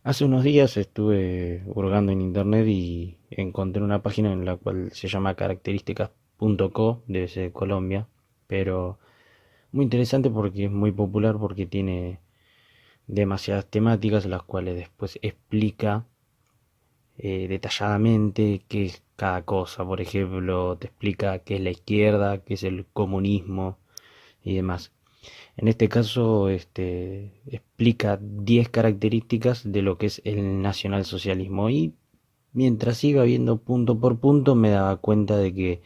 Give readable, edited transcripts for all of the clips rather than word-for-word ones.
Hace unos días estuve hurgando en internet y encontré una página en la cual se llama características.co, debe ser de Colombia, pero muy interesante porque es muy popular porque tiene demasiadas temáticas las cuales después explica detalladamente qué es cada cosa. Por ejemplo, te explica qué es la izquierda, qué es el comunismo y demás. En este caso, explica 10 características de lo que es el nacionalsocialismo y mientras iba viendo punto por punto me daba cuenta de que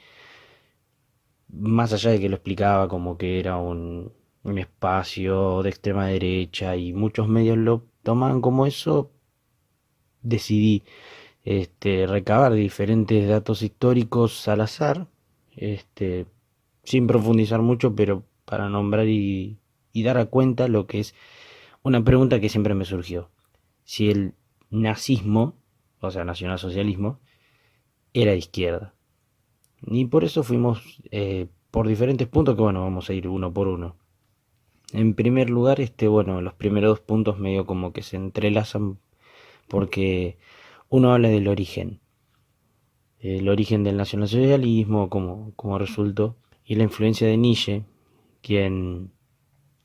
más allá de que lo explicaba como que era un espacio de extrema derecha y muchos medios lo tomaban como eso, decidí recabar diferentes datos históricos al azar, este, sin profundizar mucho, pero para nombrar y dar a cuenta lo que es una pregunta que siempre me surgió. Si el nazismo, o sea, nacionalsocialismo, era de izquierda. Y por eso fuimos por diferentes puntos que, bueno, vamos a ir uno por uno. En primer lugar, bueno, los primeros dos puntos medio como que se entrelazan porque uno habla del origen. El origen del nacionalsocialismo, como resultó, y la influencia de Nietzsche, quien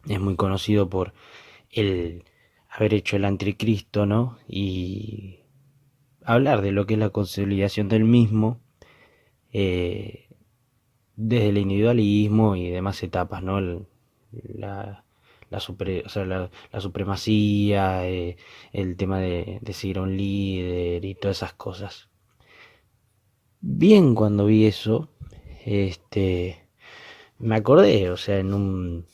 es muy conocido por el haber hecho el anticristo, ¿no? Y hablar de lo que es la consolidación del mismo eh, desde el individualismo y demás etapas, ¿no? La, o sea, la supremacía, el tema de seguir a un líder y todas esas cosas. Bien, cuando vi eso, me acordé, o sea, en un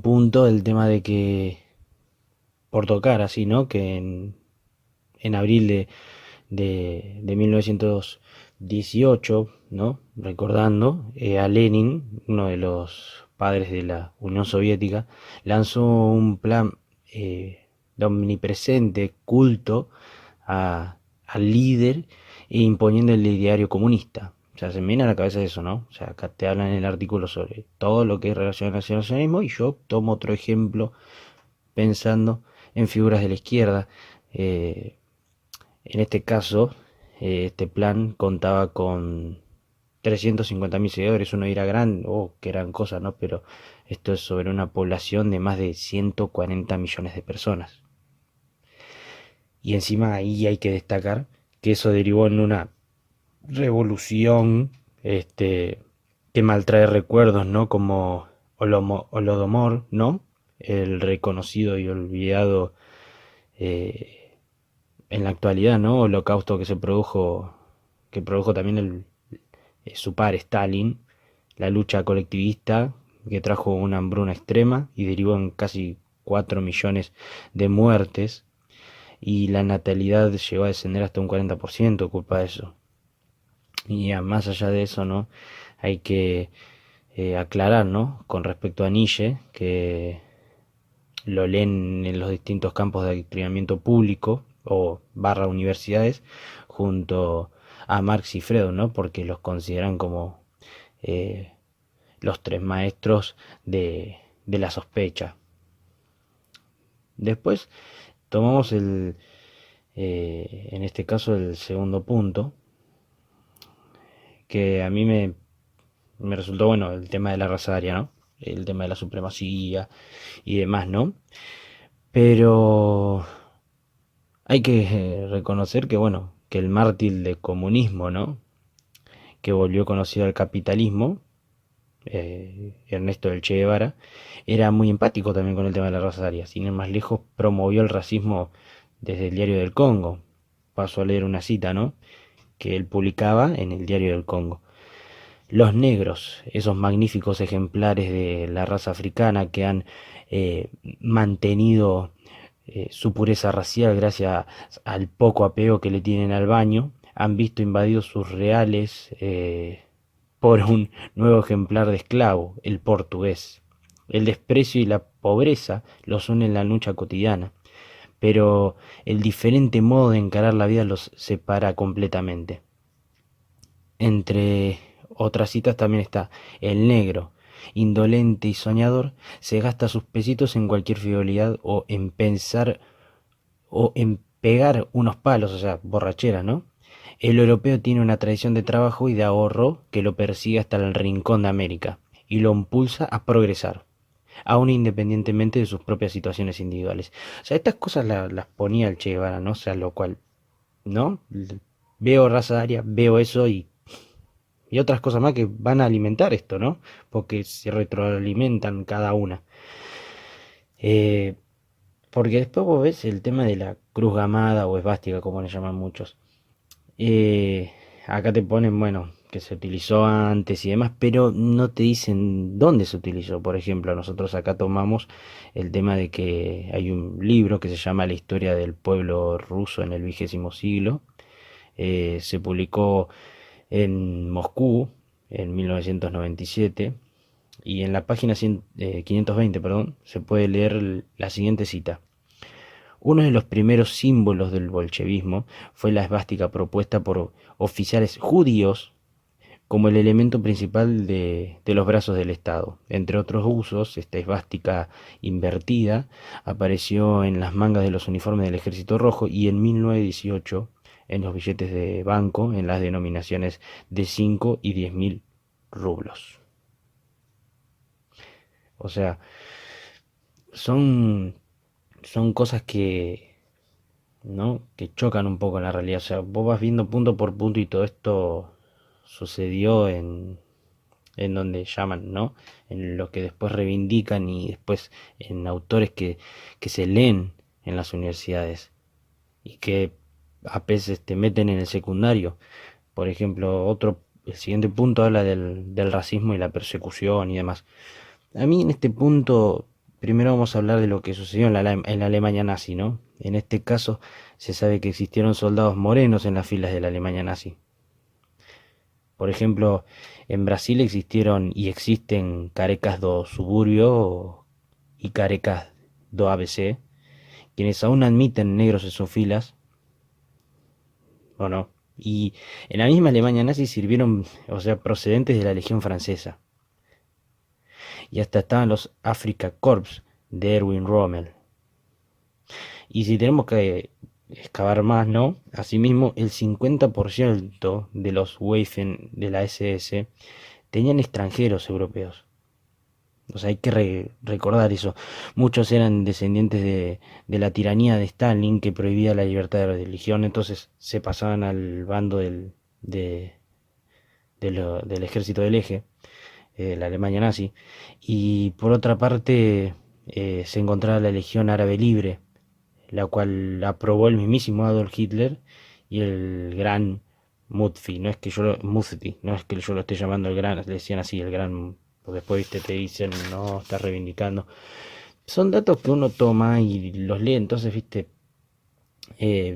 punto el tema de que, por tocar así, ¿no? Que en abril de 1918, ¿no? Recordando, a Lenin, uno de los padres de la Unión Soviética, lanzó un plan de omnipresente culto al líder e imponiendo el ideario comunista. O sea, se me viene a la cabeza eso, ¿no? O sea, acá te hablan en el artículo sobre todo lo que es relacionado al nacionalismo y yo tomo otro ejemplo pensando en figuras de la izquierda. Eh, en este caso, este plan contaba con 350.000 seguidores. Uno dirá gran, oh, qué gran cosa, ¿no? Pero esto es sobre una población de más de 140 millones de personas. Y encima ahí hay que destacar que eso derivó en una revolución, que maltrae recuerdos, ¿no? Como Holodomor, ¿no? El reconocido y olvidado eh, en la actualidad, ¿no? Holocausto que produjo también su par Stalin, la lucha colectivista que trajo una hambruna extrema y derivó en casi 4 millones de muertes y la natalidad llegó a descender hasta un 40% culpa de eso. Y ya más allá de eso, ¿no? Hay que aclarar, ¿no? Con respecto a Nietzsche, que lo leen en los distintos campos de adoctrinamiento público o barra universidades junto a Marx y Freud, ¿no? Porque los consideran como eh, los tres maestros de la sospecha. Después tomamos en este caso el segundo punto, que a mí me resultó bueno el tema de la raza aria, ¿no? El tema de la supremacía y demás, ¿no? Pero hay que reconocer que, bueno, que el mártir del comunismo, ¿no? Que volvió conocido al capitalismo, Ernesto del Che Guevara, era muy empático también con el tema de la raza aria. Sin ir más lejos, promovió el racismo desde el Diario del Congo. Paso a leer una cita, ¿no? Que él publicaba en el Diario del Congo. Los negros, esos magníficos ejemplares de la raza africana que han mantenido su pureza racial gracias al poco apego que le tienen al baño, han visto invadidos sus reales por un nuevo ejemplar de esclavo, el portugués. El desprecio y la pobreza los unen en la lucha cotidiana, pero el diferente modo de encarar la vida los separa completamente. Entre otras citas también está el negro, indolente y soñador, se gasta sus pesitos en cualquier frivolidad o en pensar o en pegar unos palos, o sea, borrachera, ¿no? El europeo tiene una tradición de trabajo y de ahorro que lo persigue hasta el rincón de América y lo impulsa a progresar, aún independientemente de sus propias situaciones individuales. O sea, estas cosas las ponía el Che Guevara, ¿no? O sea, lo cual, ¿no? Veo raza aria, veo eso y otras cosas más que van a alimentar esto, ¿no? Porque se retroalimentan cada una. Eh, Porque después vos ves el tema de la cruz gamada o esvástica, como le llaman muchos. Eh, Acá te ponen, bueno, que se utilizó antes y demás, pero no te dicen dónde se utilizó. Por ejemplo, nosotros acá tomamos el tema de que hay un libro que se llama La historia del pueblo ruso en el XX siglo. Se publicó en Moscú en 1997 y en la página 520, perdón, se puede leer la siguiente cita. Uno de los primeros símbolos del bolchevismo fue la esvástica propuesta por oficiales judíos como el elemento principal de los brazos del Estado. Entre otros usos, esta esvástica invertida apareció en las mangas de los uniformes del Ejército Rojo y en 1918 en los billetes de banco en las denominaciones de 5 y 10.000 rublos. O sea, son, son cosas que, ¿no? Que chocan un poco en la realidad. O sea, vos vas viendo punto por punto y todo esto sucedió en donde llaman, ¿no? En lo que después reivindican y después en autores que se leen en las universidades y que a veces te meten en el secundario. Por ejemplo, el siguiente punto habla del racismo y la persecución y demás. A mí en este punto, primero vamos a hablar de lo que sucedió en la Alemania nazi, ¿no? En este caso se sabe que existieron soldados morenos en las filas de la Alemania nazi. Por ejemplo, en Brasil existieron y existen carecas do Suburbio y carecas do ABC, quienes aún admiten negros en sus filas, ¿o no? Y en la misma Alemania nazi sirvieron, o sea, procedentes de la Legión Francesa. Y hasta estaban los Afrika Korps de Erwin Rommel. Y si tenemos que excavar más, ¿no? Asimismo, el 50% de los Waffen de la SS tenían extranjeros europeos. O sea, hay que recordar eso. Muchos eran descendientes de la tiranía de Stalin que prohibía la libertad de religión, entonces se pasaban al bando del ejército del eje, la Alemania nazi. Y por otra parte se encontraba la Legión Árabe Libre, la cual aprobó el mismísimo Adolf Hitler y el gran Mutfi. Mufti, no es que yo lo esté llamando el gran, le decían así, el gran, porque después viste te dicen, no, está reivindicando. Son datos que uno toma y los lee, entonces viste,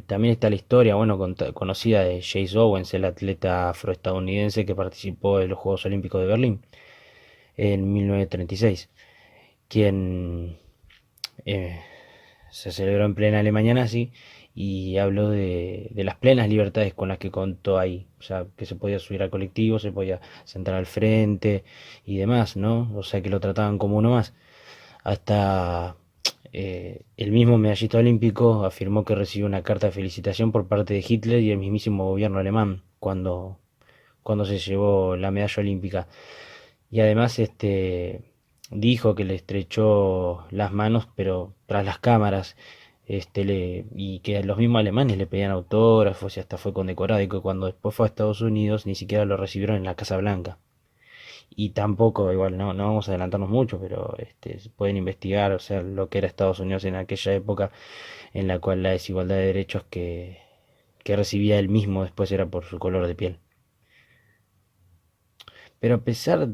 también está la historia, bueno, conocida de Chase Owens, el atleta afroestadounidense que participó en los Juegos Olímpicos de Berlín en 1936, quien eh, se celebró en plena Alemania nazi y habló de las plenas libertades con las que contó ahí. O sea, que se podía subir al colectivo, se podía sentar al frente y demás, ¿no? O sea, que lo trataban como uno más. Hasta el mismo medallista olímpico afirmó que recibió una carta de felicitación por parte de Hitler y el mismísimo gobierno alemán cuando se llevó la medalla olímpica. Y además dijo que le estrechó las manos, pero tras las cámaras, y que los mismos alemanes le pedían autógrafos y hasta fue condecorado y que cuando después fue a Estados Unidos ni siquiera lo recibieron en la Casa Blanca. Y tampoco, igual, no vamos a adelantarnos mucho, pero pueden investigar, o sea, lo que era Estados Unidos en aquella época en la cual la desigualdad de derechos que recibía él mismo después era por su color de piel. Pero a pesar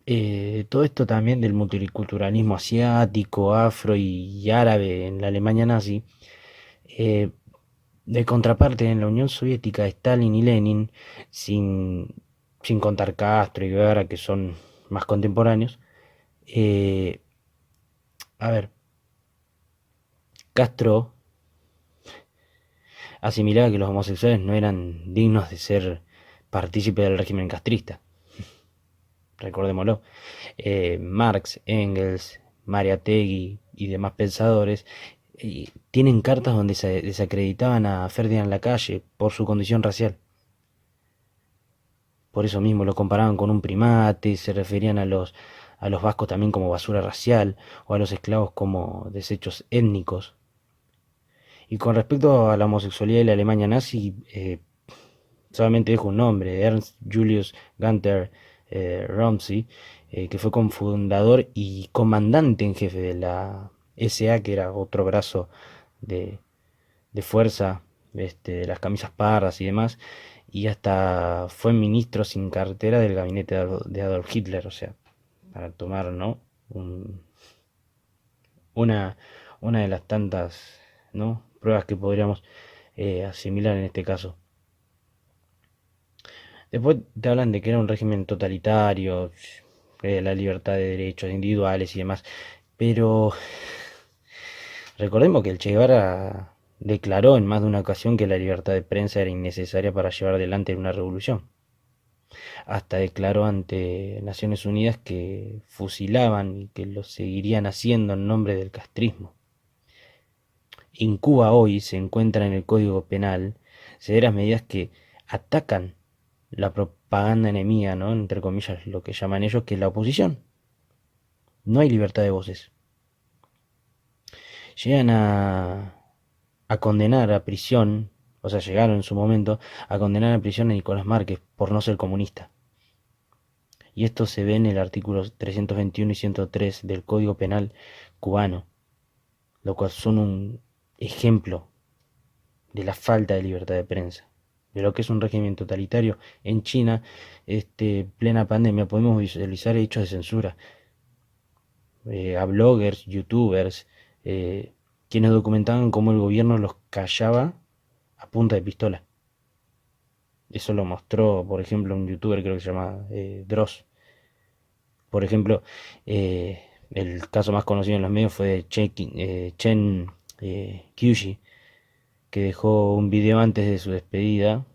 de todo esto también del multiculturalismo asiático, afro y árabe en la Alemania nazi, eh, de contraparte en la Unión Soviética, Stalin y Lenin, sin, sin contar Castro y Guevara, que son más contemporáneos, eh, a ver, Castro asimilaba que los homosexuales no eran dignos de ser partícipes del régimen castrista, recordémoslo. Marx, Engels, Mariátegui y demás pensadores Y tienen cartas donde se desacreditaban a Ferdinand Lacalle por su condición racial. Por eso mismo lo comparaban con un primate, se referían a los vascos también como basura racial o a los esclavos como desechos étnicos. Y con respecto a la homosexualidad y la Alemania nazi, solamente dejo un nombre: Ernst Julius Gunther Ramsay, que fue cofundador y comandante en jefe de la SA, que era otro brazo de, de fuerza, de las camisas pardas y demás, y hasta fue ministro sin cartera del gabinete de Adolf Hitler, o sea, para tomar, ¿no? Un- una, una de las tantas, ¿no? Pruebas que podríamos asimilar en este caso. Después te hablan de que era un régimen totalitario, la libertad de derechos individuales y demás, pero recordemos que el Che Guevara declaró en más de una ocasión que la libertad de prensa era innecesaria para llevar adelante una revolución. Hasta declaró ante Naciones Unidas que fusilaban y que lo seguirían haciendo en nombre del castrismo. En Cuba hoy se encuentra en el Código Penal severas medidas que atacan la propaganda enemiga, ¿no? Entre comillas, lo que llaman ellos, que es la oposición. No hay libertad de voces. Llegan a condenar a prisión, o sea, llegaron en su momento a condenar a prisión a Nicolás Márquez por no ser comunista. Y esto se ve en el artículo 321 y 103 del Código Penal cubano, lo cual son un ejemplo de la falta de libertad de prensa, de lo que es un régimen totalitario. En China, plena pandemia, podemos visualizar hechos de censura a bloggers, youtubers, eh, quienes documentaban cómo el gobierno los callaba a punta de pistola. Eso lo mostró, por ejemplo, un youtuber, creo que se llama Dross. Por ejemplo, el caso más conocido en los medios fue de Chen Qiushi, que dejó un video antes de su despedida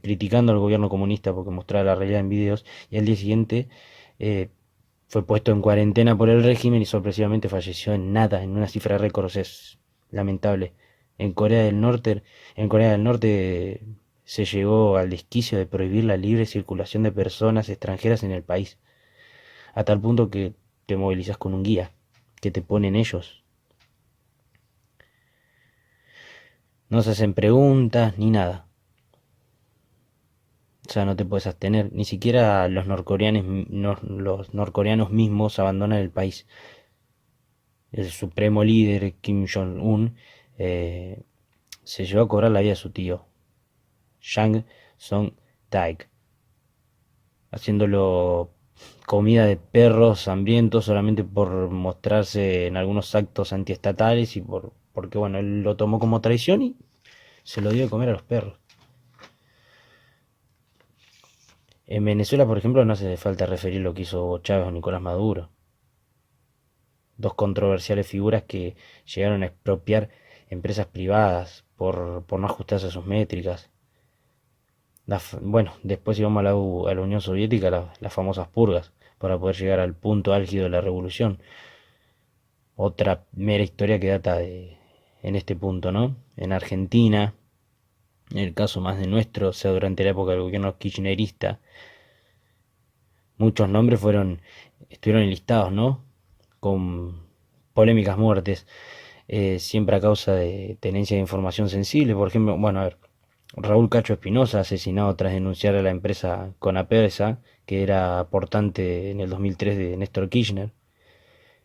criticando al gobierno comunista porque mostraba la realidad en videos, y al día siguiente eh, fue puesto en cuarentena por el régimen y sorpresivamente falleció en nada, en una cifra récord. O sea, es lamentable. En Corea del Norte, en Corea del Norte se llegó al desquicio de prohibir la libre circulación de personas extranjeras en el país, a tal punto que te movilizas con un guía que te ponen ellos. No se hacen preguntas ni nada. O sea, no te puedes abstener. Ni siquiera los norcoreanos mismos abandonan el país. El supremo líder Kim Jong-un eh, se llevó a cobrar la vida de su tío, Jang Song-taek, haciéndolo comida de perros hambrientos solamente por mostrarse en algunos actos antiestatales y porque bueno, él lo tomó como traición y se lo dio de comer a los perros. En Venezuela, por ejemplo, no hace falta referir lo que hizo Hugo Chávez o Nicolás Maduro, dos controversiales figuras que llegaron a expropiar empresas privadas por no ajustarse a sus métricas. Bueno, después íbamos a la Unión Soviética, las famosas purgas, para poder llegar al punto álgido de la revolución. Otra mera historia que data en este punto, ¿no? En Argentina, en el caso más de nuestro, o sea, durante la época del gobierno kirchnerista, muchos nombres estuvieron enlistados, ¿no? Con polémicas muertes, siempre a causa de tenencia de información sensible. Por ejemplo, bueno, a ver, Raúl Cacho Espinosa, asesinado tras denunciar a la empresa Conapesa, que era aportante en el 2003 de Néstor Kirchner.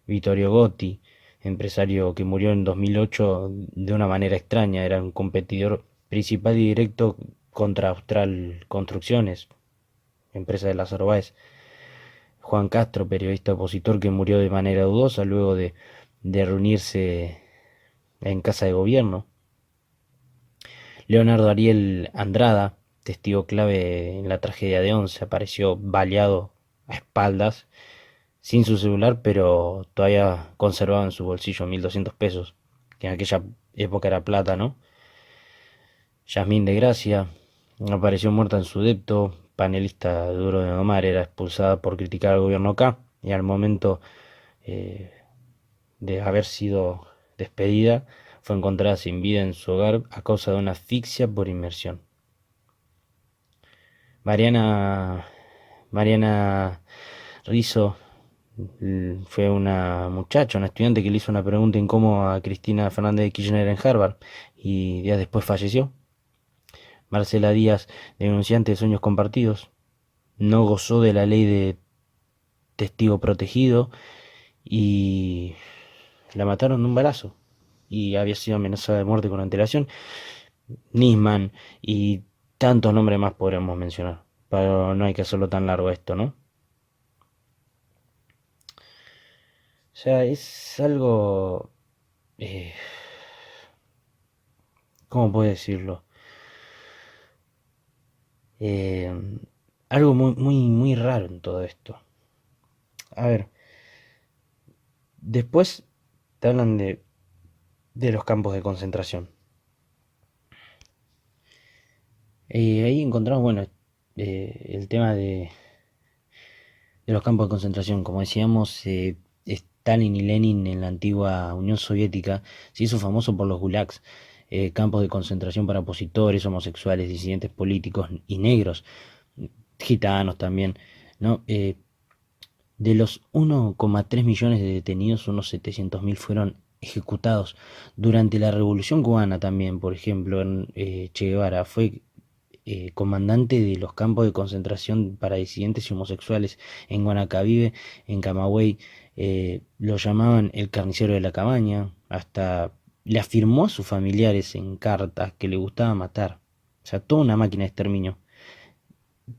Vittorio Gotti, empresario que murió en 2008 de una manera extraña, era un competidor principal y directo contra Austral Construcciones, empresa de Lázaro Báez. Juan Castro, periodista opositor que murió de manera dudosa luego de reunirse en casa de gobierno. Leonardo Ariel Andrada, testigo clave en la tragedia de Once, apareció baleado a espaldas, sin su celular, pero todavía conservaba en su bolsillo 1.200 pesos, que en aquella época era plata, ¿no? Yasmín de Gracia apareció muerta en su depto, panelista de Duro de Domar, era expulsada por criticar al gobierno K, y al momento eh, de haber sido despedida, fue encontrada sin vida en su hogar a causa de una asfixia por inmersión. Mariana, Mariana Rizzo fue una muchacha, una estudiante que le hizo una pregunta incómoda a Cristina Fernández de Kirchner en Harvard y días después falleció. Marcela Díaz, denunciante de sueños compartidos, no gozó de la ley de testigo protegido y la mataron de un balazo y había sido amenazada de muerte con antelación. Nisman y tantos nombres más podríamos mencionar, pero no hay que hacerlo tan largo esto, ¿no? O sea, es algo... eh, ¿cómo puedo decirlo? Eh, algo muy raro en todo esto. A ver, después te hablan de los campos de concentración. Ahí encontramos, bueno, el tema de los campos de concentración. Como decíamos, Stalin y Lenin en la antigua Unión Soviética se hizo famoso por los gulags, campos de concentración para opositores, homosexuales, disidentes políticos y negros, gitanos también, ¿no? De los 1,3 millones de detenidos, unos 700.000 fueron ejecutados. Durante la Revolución Cubana también, por ejemplo, Che Guevara fue comandante de los campos de concentración para disidentes y homosexuales en Guanacavive, en Camagüey. Lo llamaban el carnicero de la cabaña, hasta le afirmó a sus familiares en cartas que le gustaba matar. O sea, toda una máquina de exterminio.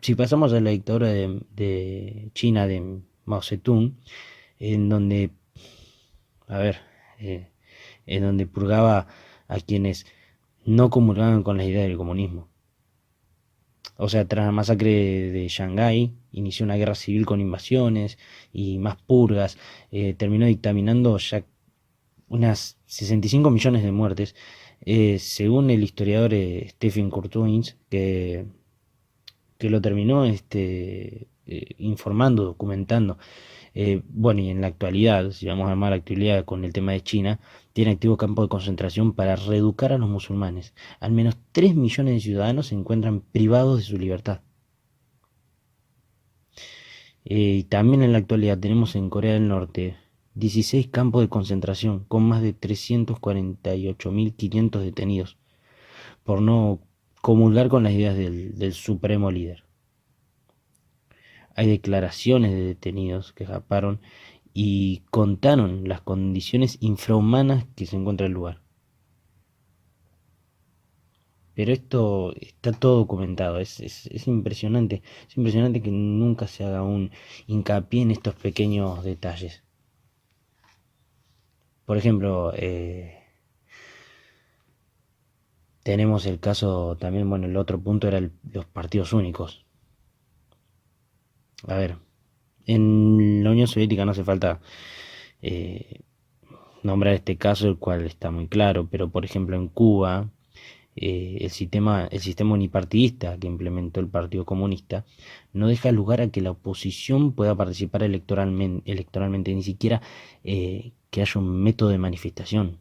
Si pasamos a la dictadura de China de Mao Zedong, en donde, a ver, eh, en donde purgaba a quienes no comulgaban con la idea del comunismo. O sea, tras la masacre de Shanghái, inició una guerra civil con invasiones y más purgas. Terminó dictaminando ya unas 65 millones de muertes. Según el historiador Stephen Courtois, que lo terminó informando, documentando. Bueno, y en la actualidad, si vamos a armar la actualidad con el tema de China, tiene activos campos de concentración para reeducar a los musulmanes. Al menos 3 millones de ciudadanos se encuentran privados de su libertad. Y también en la actualidad tenemos en Corea del Norte 16 campos de concentración con más de 348.500 detenidos por no comulgar con las ideas del supremo líder. Hay declaraciones de detenidos que escaparon y contaron las condiciones infrahumanas que se encuentra el lugar. Pero esto está todo documentado, es impresionante que nunca se haga un hincapié en estos pequeños detalles. Por ejemplo, tenemos el caso también, bueno, el otro punto era los partidos únicos. A ver, en la Unión Soviética no hace falta eh, nombrar este caso, el cual está muy claro, pero por ejemplo en Cuba, el sistema unipartidista que implementó el Partido Comunista no deja lugar a que la oposición pueda participar electoralmente, ni siquiera que haya un método de manifestación.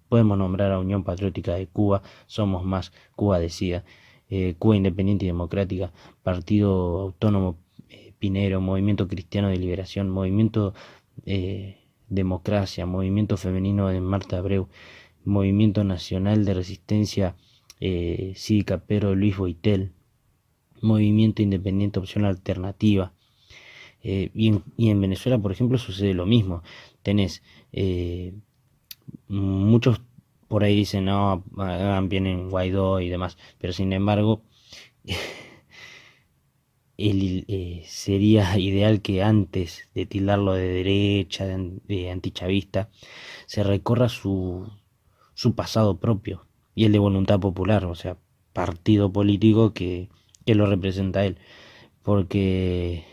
Podemos nombrar a Unión Patriótica de Cuba, Somos Más, Cuba Decida, Cuba Independiente y Democrática, Partido Autónomo Pinero, Movimiento Cristiano de Liberación, Movimiento Democracia, Movimiento Femenino de Marta Abreu, Movimiento Nacional de Resistencia Cívica Pedro Luis Boitel, Movimiento Independiente Opción Alternativa. Y en Venezuela, por ejemplo, sucede lo mismo. Tenés muchos por ahí dicen, no, hagan bien en Guaidó y demás, pero sin embargo, sería ideal que antes de tildarlo de derecha, de antichavista, se recorra su pasado propio y el de Voluntad Popular, o sea, partido político que lo representa a él. Porque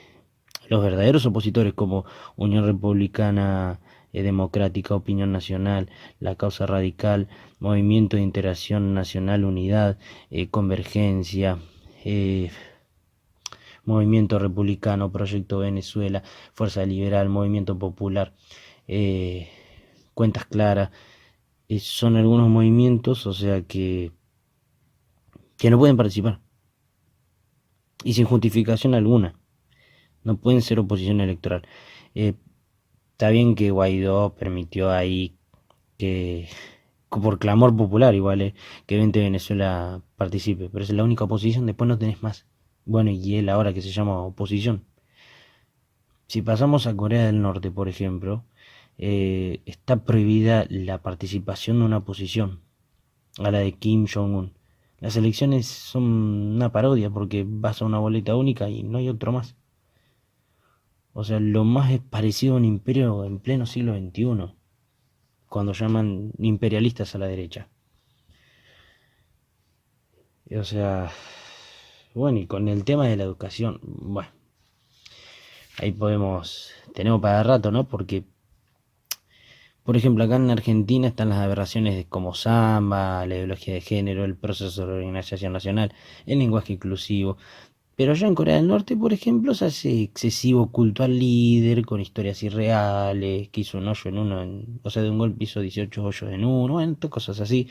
los verdaderos opositores como Unión Republicana Democrática, Opinión Nacional, La Causa Radical, Movimiento de Integración Nacional, Unidad, Convergencia, eh, Movimiento Republicano, Proyecto Venezuela, Fuerza Liberal, Movimiento Popular, Cuentas Claras, son algunos movimientos, o sea, que no pueden participar. Y sin justificación alguna. No pueden ser oposición electoral. Eh, Está bien que Guaidó permitió ahí que, por clamor popular igual, que 20 Venezuela participe, pero es la única oposición, después no tenés más. Bueno, y él ahora que se llama oposición. Si pasamos a Corea del Norte, por ejemplo, está prohibida la participación de una oposición a la de Kim Jong-un. Las elecciones son una parodia porque vas a una boleta única y no hay otro más. O sea, lo más es parecido a un imperio en pleno siglo XXI, cuando llaman imperialistas a la derecha. O sea, bueno, y con el tema de la educación, bueno, ahí tenemos para rato, ¿no? Porque, por ejemplo, acá en Argentina están las aberraciones como samba, la ideología de género, el proceso de organización nacional, el lenguaje inclusivo. Pero allá en Corea del Norte, por ejemplo, se hace excesivo culto al líder con historias irreales, que hizo un hoyo en uno, o sea, de un golpe hizo 18 hoyos en uno, bueno, cosas así.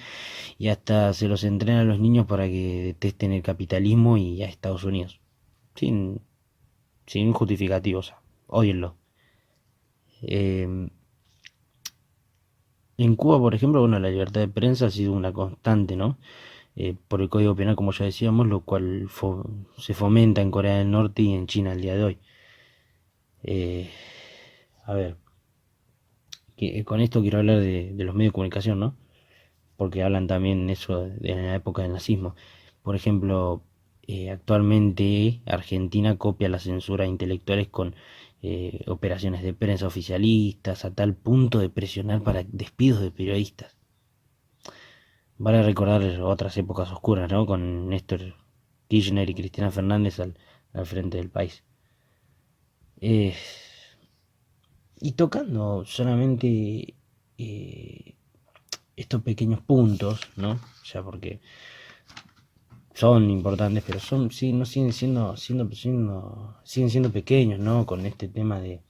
Y hasta se los entrena a los niños para que detesten el capitalismo y a Estados Unidos. Sin, sin justificativos, odienlo. Eh, en Cuba, por ejemplo, bueno, la libertad de prensa ha sido una constante, ¿no? Por el Código Penal, como ya decíamos, lo cual se fomenta en Corea del Norte y en China al día de hoy. Eh, a ver, con esto quiero hablar de los medios de comunicación, ¿no? Porque hablan también eso de la época del nazismo. Por ejemplo, actualmente Argentina copia la censura de intelectuales con operaciones de prensa oficialistas a tal punto de presionar para despidos de periodistas. Vale recordar otras épocas oscuras, ¿no? Con Néstor Kirchner y Cristina Fernández al frente del país. Eh, y tocando solamente eh, estos pequeños puntos, ¿no? O sea, porque son importantes, pero sí, no siguen siendo pequeños, ¿no? Con este tema de,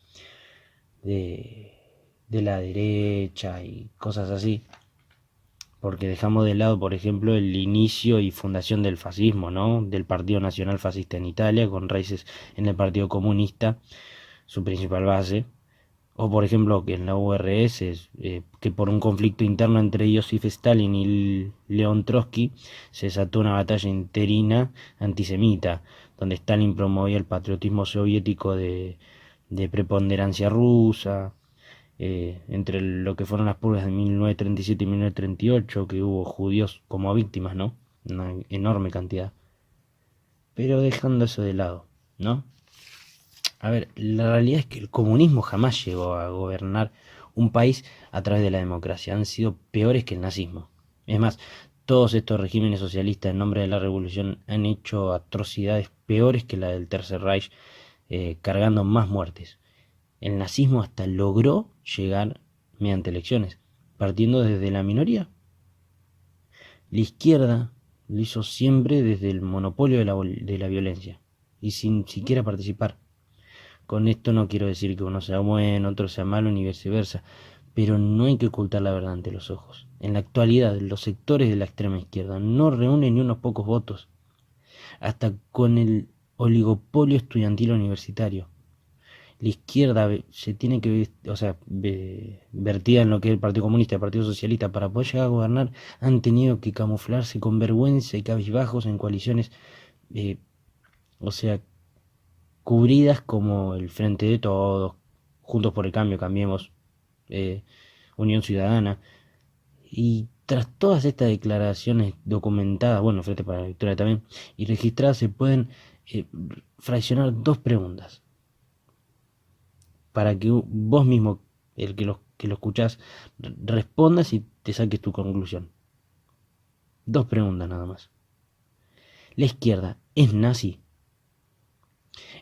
de la derecha y cosas así. Porque dejamos de lado, por ejemplo, el inicio y fundación del fascismo, ¿no? Del Partido Nacional Fascista en Italia, con raíces en el Partido Comunista, su principal base. O por ejemplo que en la URSS, que por un conflicto interno entre Joseph Stalin y León Trotsky se desató una batalla interina antisemita, donde Stalin promovía el patriotismo soviético de preponderancia rusa, entre lo que fueron las purgas de 1937 y 1938, que hubo judíos como víctimas, ¿no? Una enorme cantidad. Pero dejando eso de lado, ¿no? A ver, la realidad es que el comunismo jamás llegó a gobernar un país a través de la democracia. Han sido peores que el nazismo. Es más, todos estos regímenes socialistas en nombre de la revolución han hecho atrocidades peores que la del Tercer Reich, cargando más muertes. El nazismo hasta logró llegar mediante elecciones, partiendo desde la minoría. La izquierda lo hizo siempre desde el monopolio de la violencia y sin siquiera participar. Con esto no quiero decir que uno sea bueno, otro sea malo, ni viceversa, pero no hay que ocultar la verdad ante los ojos. En la actualidad, los sectores de la extrema izquierda no reúnen ni unos pocos votos, hasta con el oligopolio estudiantil universitario. La izquierda se tiene que, o sea, vertida en lo que es el Partido Comunista y el Partido Socialista, para poder llegar a gobernar, han tenido que camuflarse con vergüenza y cabizbajos en coaliciones, eh, o sea, cubridas como el Frente de Todos, Juntos por el Cambio, Cambiemos, eh, Unión Ciudadana. Y tras todas estas declaraciones documentadas, bueno, Frente para la Victoria también, y registradas, se pueden fraccionar dos preguntas para que vos mismo, el que lo escuchás, respondas y te saques tu conclusión. Dos preguntas nada más. ¿La izquierda es nazi?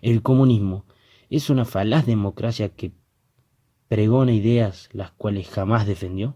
¿El comunismo es una falaz democracia que pregona ideas las cuales jamás defendió?